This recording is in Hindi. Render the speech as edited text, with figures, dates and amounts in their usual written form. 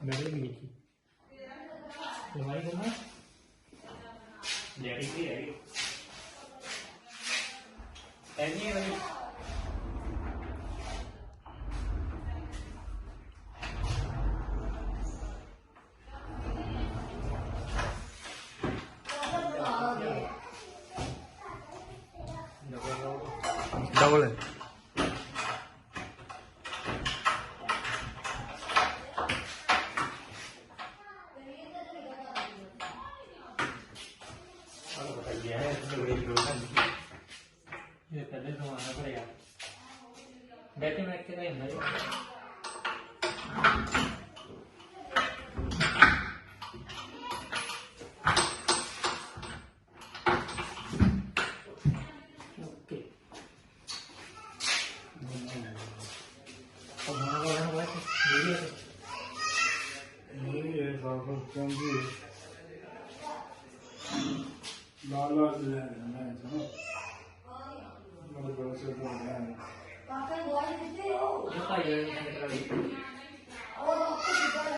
मैंने भी लिखी तुम्हारी करना डैडी की है ऐनी है भाई डबल है ये पहले घुमाना पड़ेगा बैठे मैं के नहीं भाई ओके अब हमारा हुआ ये बाबू चंगी लाला जो है ना से तो है पापा गोली देते हो ये का ये